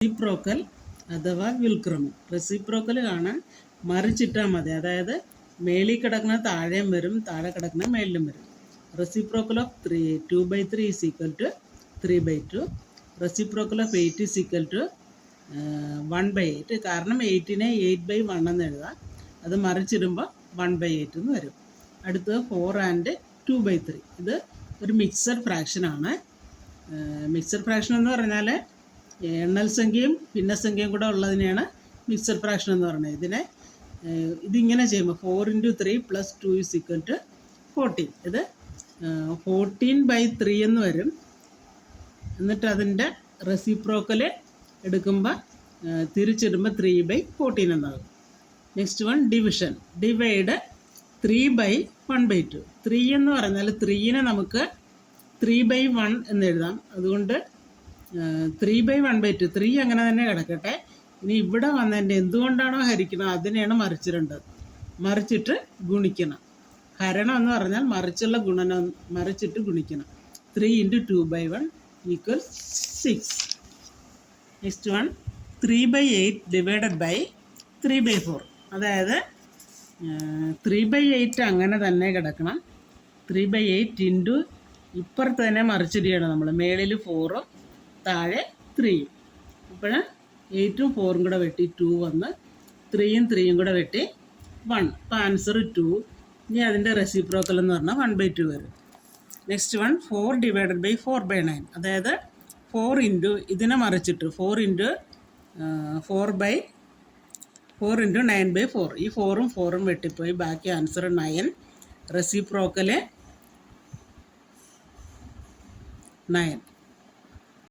Reciprocal അഥവാ വ്യുൽക്രമം. Reciprocal കാണാൻ മറിച്ചിട്ടാൽ മതി. അതായത് മേളിൽ കിടക്കുന്ന താഴെയും വരും, താഴെ കിടക്കുന്ന മേളിലും വരും. Reciprocal of 2/3 is equal to 3/2. Reciprocal of 8 is equal to 1/8. കാരണം 8നെ 8/1 എന്ന് എഴുതാം. അത് മറിച്ചിടുമ്പോൾ 1/8 എന്ന് വരും. അടുത്തത് 4 ആൻഡ് 2/3. ഇത് ഒരു മിക്സഡ് ഫ്രാക്ഷനാണ്. മിക്സഡ് ഫ്രാക്ഷൻ എന്ന് പറഞ്ഞാൽ എണ്ണൽ സംഖ്യയും ഭിന്നസംഖ്യയും കൂടെ ഉള്ളതിനെയാണ് മിക്സഡ് ഫ്രാക്ഷൻ എന്ന് പറയുന്നത്. ഇതിങ്ങനെ ചെയ്യുമ്പോൾ 4 × 3 + 2 ഈസ് ഈക്വൽ ടു 14. ഇത് 14/3 എന്ന് വരും. എന്നിട്ട് അതിൻ്റെ റെസിപ്രോക്കൽ എടുക്കുമ്പോൾ തിരിച്ചിടുമ്പോൾ 3/14 എന്നാകും. Next one division. ഡിവൈഡ് 3/1/2. 3 എന്ന് പറഞ്ഞാൽ 3നെ നമുക്ക് 3/1 എന്ന് എഴുതാം. അതുകൊണ്ട് 3/1/2. 3 അങ്ങനെ തന്നെ കിടക്കട്ടെ. ഇനി ഇവിടെ വന്നതിൻ്റെ എന്തുകൊണ്ടാണോ ഹരിക്കുന്നത് അതിനെയാണ് മറിച്ചിടേണ്ടത്. മറിച്ചിട്ട് ഗുണിക്കണം. ഹരണം എന്ന് പറഞ്ഞാൽ മറിച്ചുള്ള ഗുണനം, മറിച്ചിട്ട് ഗുണിക്കണം. 3 × 2/1 = 6. Next one 3/8 divided by 3/4. അതായത് 3/8 അങ്ങനെ തന്നെ കിടക്കണം. 3/8 ഇൻറ്റു ഇപ്പുറത്ത് തന്നെ മറിച്ചിടുകയാണ് നമ്മൾ. മേളിൽ 4ഉം താഴെ 3യും. അപ്പോൾ 8ഉം 4ഉം കൂടെ വെട്ടി 2 വന്ന് 3യും 3യും കൂടെ വെട്ടി 1. അപ്പോൾ ആൻസർ 2. ഇനി അതിൻ്റെ റെസിപ്രോക്കൽ എന്ന് പറഞ്ഞാൽ 1/2 വരും. Next one 4 divided by 4/9. അതായത് 4 ഇൻറ്റു ഇതിനെ മറിച്ചിട്ട് 4 × 9/4. ഈ 4ഉം 4ഉം വെട്ടിപ്പോയി. ബാക്കി ആൻസർ 9. റെസിപ്രോക്കൽ 9.